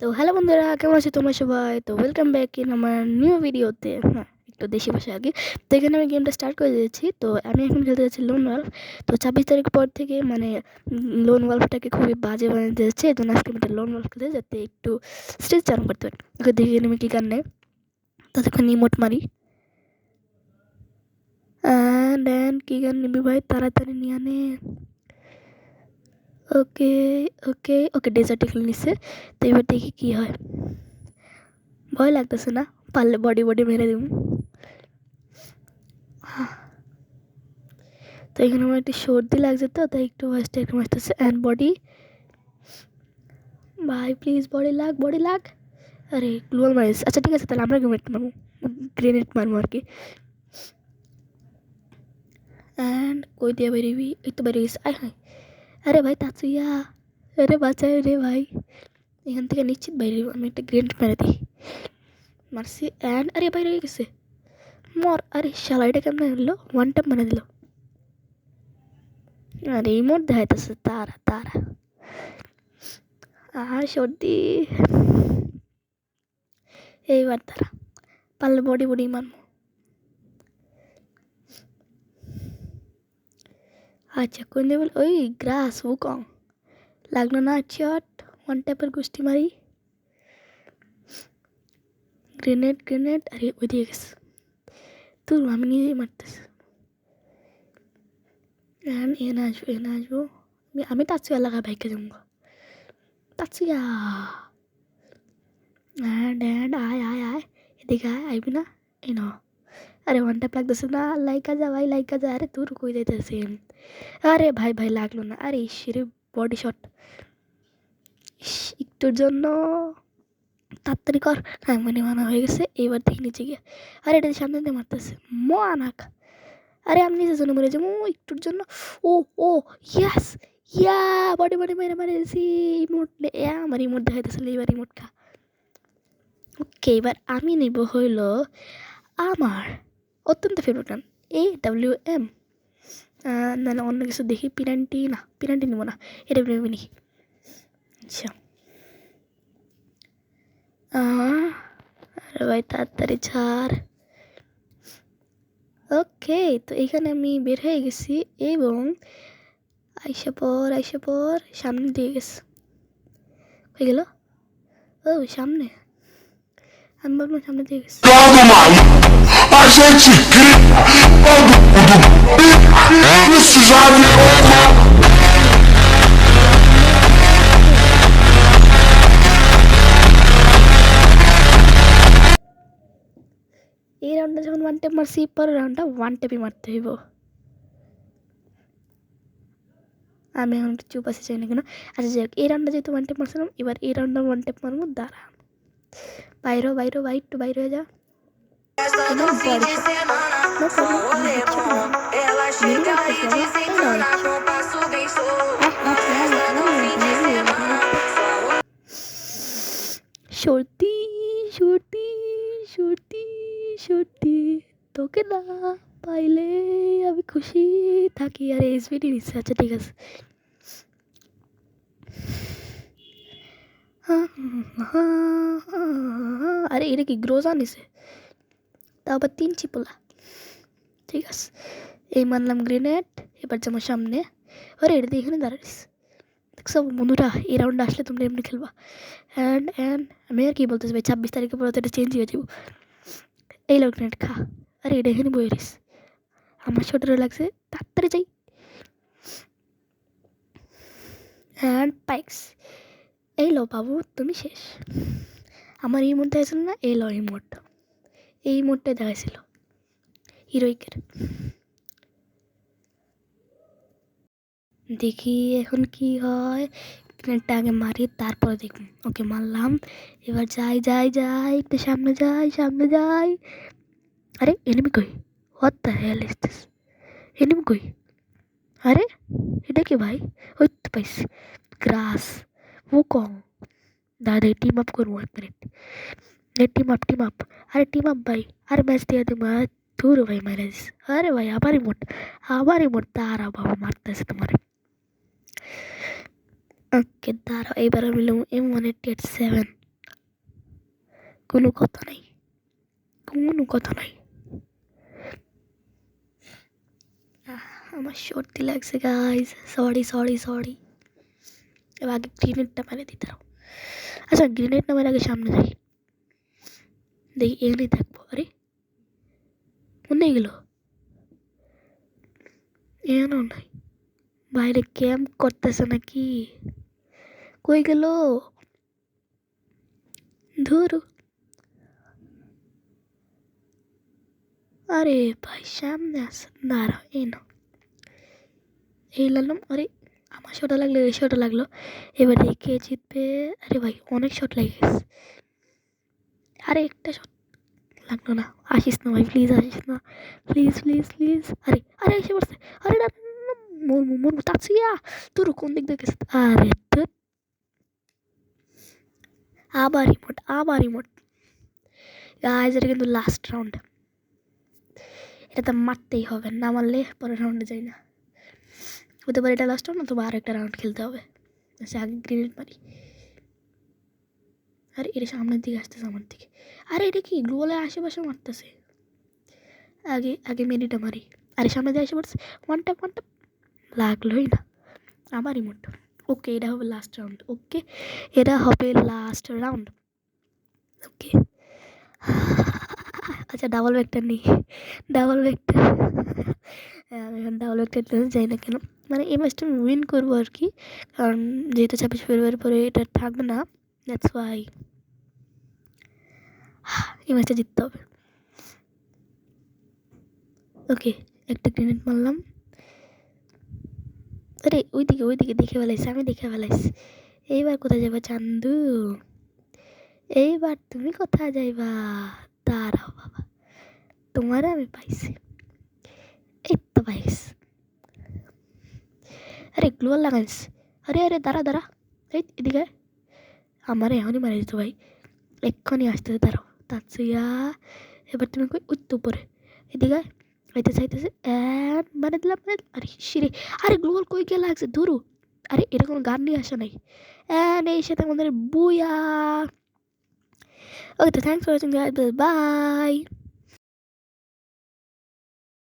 তো হ্যালো বন্ধুরা, কেমন আছো তোমরা সবাই? তো ওয়েলকাম ব্যাক ইন আমার নিউ ভিডিওতে। হ্যাঁ, একটু দেশি ভাষায় আর কি। তো এখানে আমি গেমটা স্টার্ট করে দিয়েছি। তো আমি এখন খেলতে যাচ্ছি লোন ওয়াল্ফ। তো 26 তারিখ পর থেকে মানে লোন ওয়াল্ফটাকে খুবই বাজে বানিয়ে দিয়েছে। এই জন্য আজকে আমি লোন ওয়াল্ফ খেলতে যাতে একটু স্ট্রেস চালু করতে পারি। ওকে দেখি আমি কী গান নেই, ততক্ষণ ইমোট মারি। অ্যান্ড কী গান নিবি ভাই, তাড়াতাড়ি নিয়ে আনে। ওকে ওকে ওকে, ডেজার্টে খেলে নিচ্ছে। তো এবার দেখি কী হয়। ভয় লাগতেছে না, পারলে বডি বডি মেরে দেবো। তো এখানে আমার একটু সর্দি লাগছে, তো তাই একটু ভয়েসটা একটু আসতেছে। অ্যান্ড বডি, ভাই প্লিজ বডি লাগ, বডি লাগ। আরে গ্লোয়াল মারিস, আচ্ছা ঠিক আছে, তাহলে আমরা গ্রেনেড মারবো, গ্রেনেড মারবো আর কি। অ্যান্ড কই দিয়ে বেরিবি, এই তো বেরিয়ে গেছে। আয় হায়, আরে ভাই তাৎসুইয়া, আরে বাঁচায় রে ভাই, এখান থেকে নিশ্চিত বাইরে আমি একটা গ্রেনেড মেরে দিই। মারছি অ্যান্ড আরে বাইরে হয়ে গেছে, মর। আরে শালা, এটা কেমন হলো, ওয়ান টাইম মেরে দিল। আরে ইমোট দেখাইতেছে, তারা তারা সর্দি। এইবার তারা পারলে বডি বডি মারবো। আচ্ছা কোন দেবল, ওই গ্রাস উকং লাগলো না। চট ওয়ান ট্যাপের গোষ্ঠী মারি। গ্রেনেড গ্রেনেড, আরে ওই দিয়ে গেছে, তোর আমি নিজেই মারতেছি। এনে আসবো এনে আসবো, আমি তাচ্ছুয়া লাগা বাইকে যাবো। তাচ্ছুয়া আয় আয় আয়, এদিকে আয়, আইবি না? এই ন, আরে ওয়ান ট্যাপ লাগতেছে না, লাইকা যা ভাই লাইকা যা। আরে তোর কই যাইতেছে, আরে ভাই ভাই লাগলো না। আরে ইসরে বডি শট, একটুর জন্য। তাড়াতাড়ি কর, হ্যাঁ মানে মানা হয়ে গেছে। এবার দেখি নিচে গিয়ে, আরে এটা সামনে দিয়ে মারতেছে মানাক। আরে আমি নিজের জন্য মরে যাবো একটুর জন্য। ও ও ইয়াস, ইয়া বডি বডি মেরে মেরেছি। ইমোট আমার ইমোট দেখাইতেছিল, এবার ইমোট খা। ওকে, এবার আমি নিব হইল আমার অত্যন্ত ফেভারিট গান AWM। নাহলে অন্য কিছু দেখি, পিনান্টি না, পিনান্টি নিব না, AWM নিই। আচ্ছা আরে ভাই তাড়াতাড়ি ছাড়। ওকে, তো এখানে আমি বের হয়ে গেছি এবং আইসা পর সামনে দিয়ে গেছে। হয়ে গেল, ও সামনে, আমি ভাবলাম সামনে দিয়ে গেছে। A gente cria todo mundo. Isso já virou uma. এই রাউন্ডটা যখন ওয়ান টেপ মারছি, পরের রাউন্ডটা ওয়ান টেপই মারতে হইব। আমি এখন চুপ আসি, চাই না কেন। আচ্ছা যাই হোক, এই রাউন্ডটা যেহেতু ওয়ান টেপ মারছিলাম, এবার এই রাউন্ডটা ওয়ান টেপ মারবো। দাঁড়া, বাইরে বাইরে ভাই, একটু বাইরে হয়ে যা। এবার বডি শট, নো প্রবলেম, আমি হেডশট মারবো। মিনি মারতেছি বাবা, এই নাও হেডশট। সর্দি সর্দি সর্দি সর্দি, তোকে না পাইলে আমি খুশি থাকি। আর এসবিটি নিচ্ছে, আচ্ছা ঠিক আছে। আরে এটা কি গ্রোজা নিছে, তা আবার 3 চিপলা। ঠিক আছে, এই মানলাম গ্রেনেড। এবার যেমন সামনে, আরে এটা দিয়ে এখানে দাঁড়াইস। দেখছো বন্ধুরা, এই রাউন্ডে আসলে তোমরা এমনি খেলবা। অ্যান্ড আমি আর কি বলতেছি ভাই, 26 তারিখের পর তো এটা চেঞ্জ হয়ে যাবো। এই লোক গ্রেনেড খা। আরে এটা এখানে বয়ে রিস, আমার শোটারও লাগছে, তাড়াতাড়ি যাই। অ্যান্ড পাইক্স, এই লো বাবু তুমি শেষ। আমার এই মোডটা হয়েছিল না, এই লো এই মোড, এই মোডটাই দেখাইছিল হিরোইকের। দেখি এখন কি হয়, গ্রেনেডটা আগে মারি তারপরে দেখব। ওকে মারলাম, এবার যাই যাই যাই, একটু সামনে যাই সামনে যাই। আরে এনিমি কই, what the hell is this, enemy কই? আরে এটা কি ভাই, ওই তো পাইছি, গ্রাস ও কম। দাদা টিম আপ করবো, 1 মিনিট। টিম আপ, আরে টিম আপ ভাই, আরে ম্যাচ দিয়ে দে ম্যাচ। ধুর ভাই ম্যারেজ, আরে ভাই আবার ইমোট তারা বাবা মারতেছে তোমার। ওকে দাঁড়াও, এবার আমি নিলাম M187। কোনো কথা নাই, কোনো কথা নাই। আমার সর্দি লাগছে গাইজ, সরি সরি সরি। এবার আগে গ্রেনেডটা মেরে দিতে দাও। আচ্ছা গ্রেনেড না মেরে আগে সামনে যাই, দেখি এখানেই থাকবো। আরে কোনে গেল? এখানেও নাই, বাইরে ক্যাম্প করতেছে নাকি? কই গেল? ধুরু, আরে ভাই সামনে আছে, দাঁড়াও এই না, এই লালাম। আরে আমার শটটা লাগলো, এই শটটা লাগলো, এবার দেখি কে জিতবে। আরে ভাই অনেক শট লেগে গেছে, আরে একটা শট লাগলো না। আসিস না ভাই, প্লিজ আসিস না, প্লিজ প্লিজ প্লিজ। আরে আরে এসে পড়ছে, আরে না মরমু মরমু তাছিয়া, তোর কোন দিক দিয়ে গেছে? আরে ধুর, আবার রিমোট, আবার রিমোট। গাইজ এটা কিন্তু লাস্ট রাউন্ড, এটা তো মারতেই হবে, না মারলে পরের রাউন্ডে যাই না। হতে পারে এটা লাস্ট রাউন্ড, অথবা আর একটা রাউন্ড খেলতে হবে। আচ্ছা আগে গ্রেনেড মারি। আরে এটা সামনের দিকে আসতেছে আমার দিকে, আরে এটা কি গ্লোবালের আশেপাশে মারতেছে। আগে আগে মেরিটা মারি। আরে সামনে দিয়ে এসে পড়ছে, ওয়ান ট্যাপ লাগলোই না, আবার রিমোট। ওকে এটা হবে লাস্ট রাউন্ড, ওকে এটা হবে লাস্ট রাউন্ড, ওকে। আচ্ছা ডাবল ব্যাগটা নেই, ডাবল ব্যাগটা। আমি এখন ডাবল ব্যাগটা যাই না কেন, মানে এই ম্যাচটা আমি উইন করবো আর কি, কারণ যেহেতু 26 ফেব্রুয়ারি পরে এটা থাকবে না, দ্যাটস ওয়াই এই ম্যাচটা জিততে হবে। ওকে একটা গ্রেনেড মারলাম। আরে ওইদিকে দেখে ফেলাইছি, আমি দেখে ফেলাইছি। এইবার কোথায় যাবা চান্দু? এইবার তুমি কোথায় যাইবা? দাঁড়াও বাবা, তোমার আমি পাইছি, এই তো পাইস। আরে গ্লোয়াল লাগাইস। আরে আরে দাঁড়া দাঁড়া, এই এদিকে আমারে এখনই মারি দিত ভাই, এক্ষুনি আসতেছে, দাঁড়াও তাৎসুয়া। এবার তুমি কই উত্তর উপরে, এদিকে আইতেছে আইতেছে, মানে দিলাম মানে। আরে শিরে, আরে গ্লোবাল কই গিয়ে লাগছে ধরু। আরে এটা কোনো গান নিয়ে আসা নাই, এই সাথে আমাদের বুয়া। ওকে তো thanks for watching guys, by.